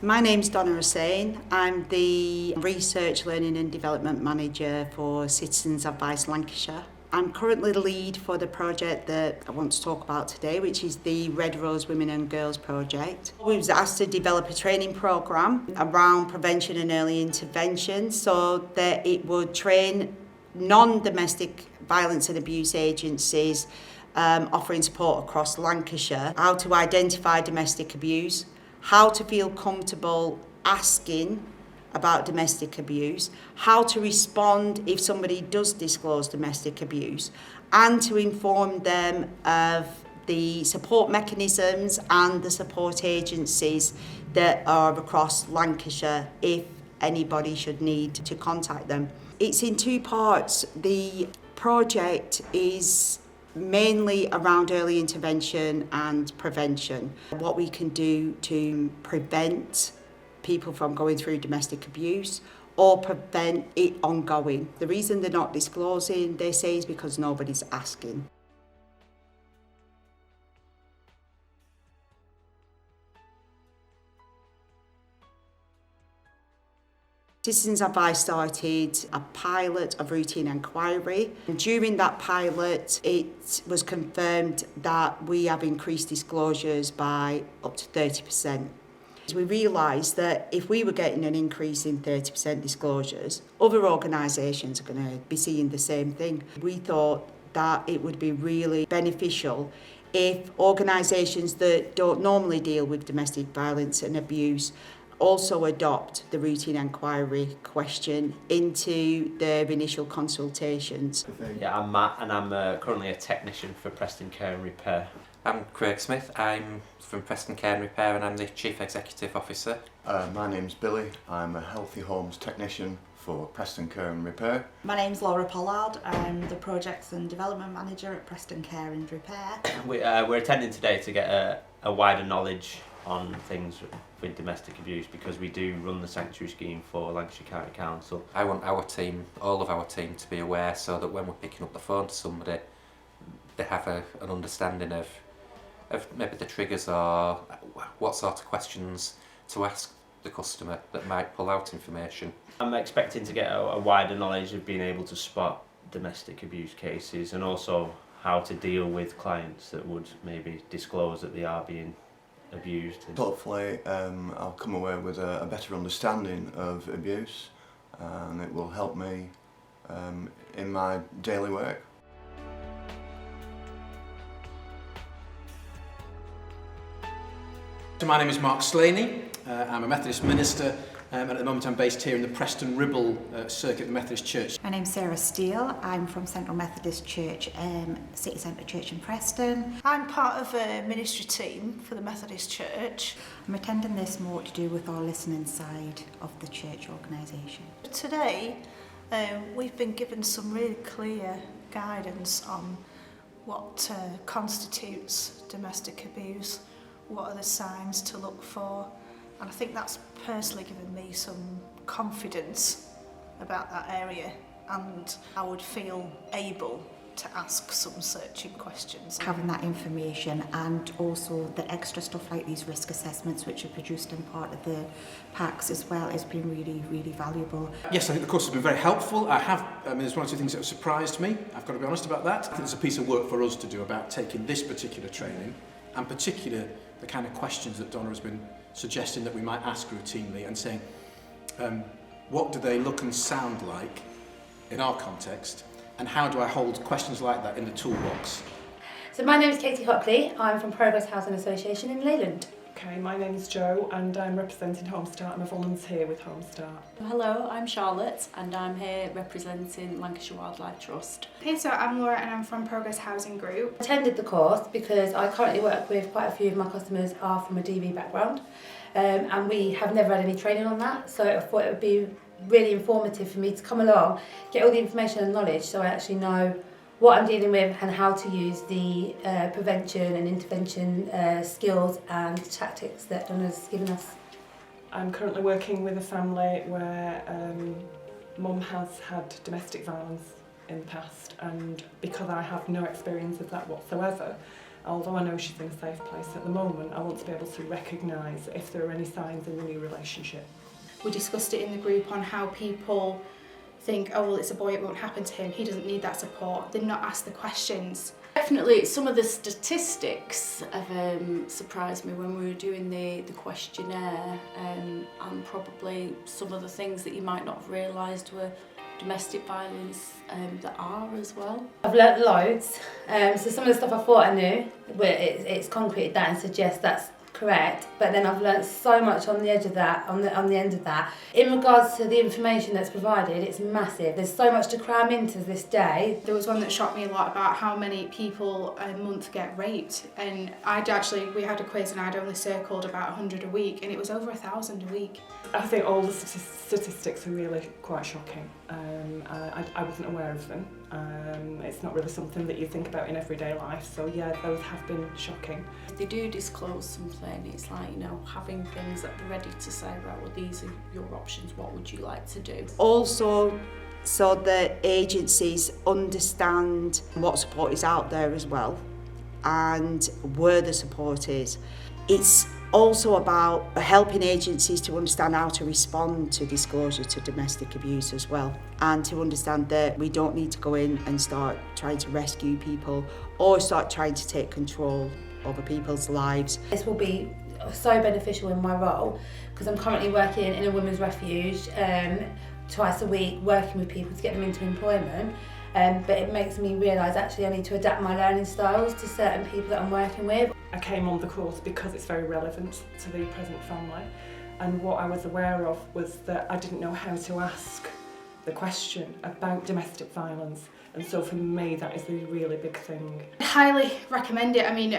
My name's Donna Hussain. I'm the Research, Learning and Development Manager for Citizens Advice Lancashire. I'm currently the lead for the project that I want to talk about today, which is the Red Rose Women and Girls Project. We was asked to develop a training programme around prevention and early intervention so that it would train non-domestic violence and abuse agencies offering support across Lancashire, how to identify domestic abuse, how to feel comfortable asking about domestic abuse, how to respond if somebody does disclose domestic abuse, and to inform them of the support mechanisms and the support agencies that are across Lancashire if anybody should need to contact them. It's in two parts. The project is mainly around early intervention and prevention. What we can do to prevent people from going through domestic abuse or prevent it ongoing. The reason they're not disclosing, they say, is because nobody's asking. Citizens Advice started a pilot of routine inquiry. And during that pilot, it was confirmed that we have increased disclosures by up to 30%. We realised that if we were getting an increase in 30% disclosures, other organisations are going to be seeing the same thing. We thought that it would be really beneficial if organisations that don't normally deal with domestic violence and abuse also adopt the routine inquiry question into their initial consultations. Yeah, I'm Matt and I'm currently a technician for Preston Care and Repair. I'm Craig Smith, I'm from Preston Care and Repair and I'm the Chief Executive Officer. My name's Billy, I'm a Healthy Homes Technician for Preston Care and Repair. My name's Laura Pollard, I'm the Projects and Development Manager at Preston Care and Repair. We're attending today to get a wider knowledge on things with domestic abuse because we do run the sanctuary scheme for Lancashire County Council. I want our team, all of our team, to be aware so that when we're picking up the phone to somebody, they have an understanding of maybe the triggers or what sort of questions to ask the customer that might pull out information. I'm expecting to get a wider knowledge of being able to spot domestic abuse cases and also how to deal with clients that would maybe disclose that they are being abused. Hopefully I'll come away with a better understanding of abuse and it will help me in my daily work. So my name is Mark Slaney, I'm a Methodist minister and at the moment I'm based here in the Preston Ribble circuit at the Methodist Church. My name's Sarah Steele, I'm from Central Methodist Church, City Centre Church in Preston. I'm part of a ministry team for the Methodist Church. I'm attending this more to do with our listening side of the church organisation. Today we've been given some really clear guidance on what constitutes domestic abuse, what are the signs to look for, and I think that's personally given me some confidence about that area and I would feel able to ask some searching questions. Having that information and also the extra stuff like these risk assessments which are produced in part of the packs as well has been really, really valuable. Yes, I think the course has been very helpful. There's one or two things that have surprised me, I've got to be honest about that. I think there's a piece of work for us to do about taking this particular training and particularly the kind of questions that Donna has been suggesting that we might ask routinely and saying, what do they look and sound like in our context and how do I hold questions like that in the toolbox? So my name is Katie Hockley, I'm from Progress Housing Association in Leyland. Okay, my name is Jo and I'm representing Homestart. I'm a volunteer with Homestart. Hello, I'm Charlotte and I'm here representing Lancashire Wildlife Trust. Hey, so I'm Laura and I'm from Progress Housing Group. I attended the course because I currently work with quite a few of my customers are from a DV background and we have never had any training on that, so I thought it would be really informative for me to come along, get all the information and knowledge so I actually know what I'm dealing with and how to use the prevention and intervention skills and tactics that Donna's given us. I'm currently working with a family where mum has had domestic violence in the past, and because I have no experience of that whatsoever, Although I know she's in a safe place at the moment, I want to be able to recognise if there are any signs in the new relationship. We discussed it in the group on how people think, oh well, it's a boy, it won't happen to him, he doesn't need that support. They're not asked the questions. Definitely some of the statistics have surprised me when we were doing the questionnaire, and probably some of the things that you might not have realised were domestic violence that are as well. I've learnt loads, so some of the stuff I thought I knew, it's concreted that and suggests that's correct, but then I've learnt so much on the edge of that, on the end of that. In regards to the information that's provided, it's massive. There's so much to cram into this day. There was one that shocked me a lot about how many people a month get raped, and we had a quiz and I'd only circled about 100 a week, and it was over 1,000 a week. I think all the statistics are really quite shocking. I wasn't aware of them. It's not really something that you think about in everyday life, so yeah, those have been shocking. If they do disclose something, it's like, you know, having things that they're ready to say, right, well, these are your options, what would you like to do? Also, so that agencies understand what support is out there as well and where the support is. It's also about helping agencies to understand how to respond to disclosure to domestic abuse as well, and to understand that we don't need to go in and start trying to rescue people or start trying to take control over people's lives. This will be so beneficial in my role because I'm currently working in a women's refuge twice a week, working with people to get them into employment. But it makes me realise actually I need to adapt my learning styles to certain people that I'm working with. I came on the course because it's very relevant to the present family, and what I was aware of was that I didn't know how to ask the question about domestic violence, and so for me that is a really big thing. I highly recommend it. I mean,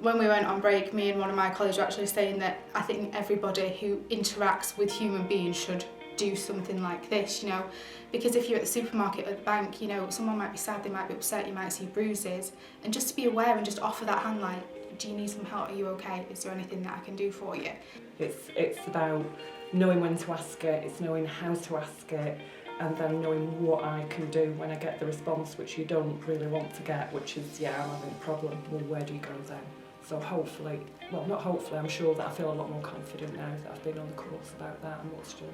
when we went on break, me and one of my colleagues were actually saying that I think everybody who interacts with human beings should do something like this, you know, because if you're at the supermarket or the bank, you know, someone might be sad, they might be upset, you might see bruises, and just to be aware and just offer that hand, like, do you need some help, are you okay, is there anything that I can do for you? It's about knowing when to ask it, it's knowing how to ask it, and then knowing what I can do when I get the response which you don't really want to get, which is, yeah, I'm having a problem, well, where do you go then? So hopefully, well, not hopefully, I'm sure that I feel a lot more confident now that I've been on the course about that and what's done.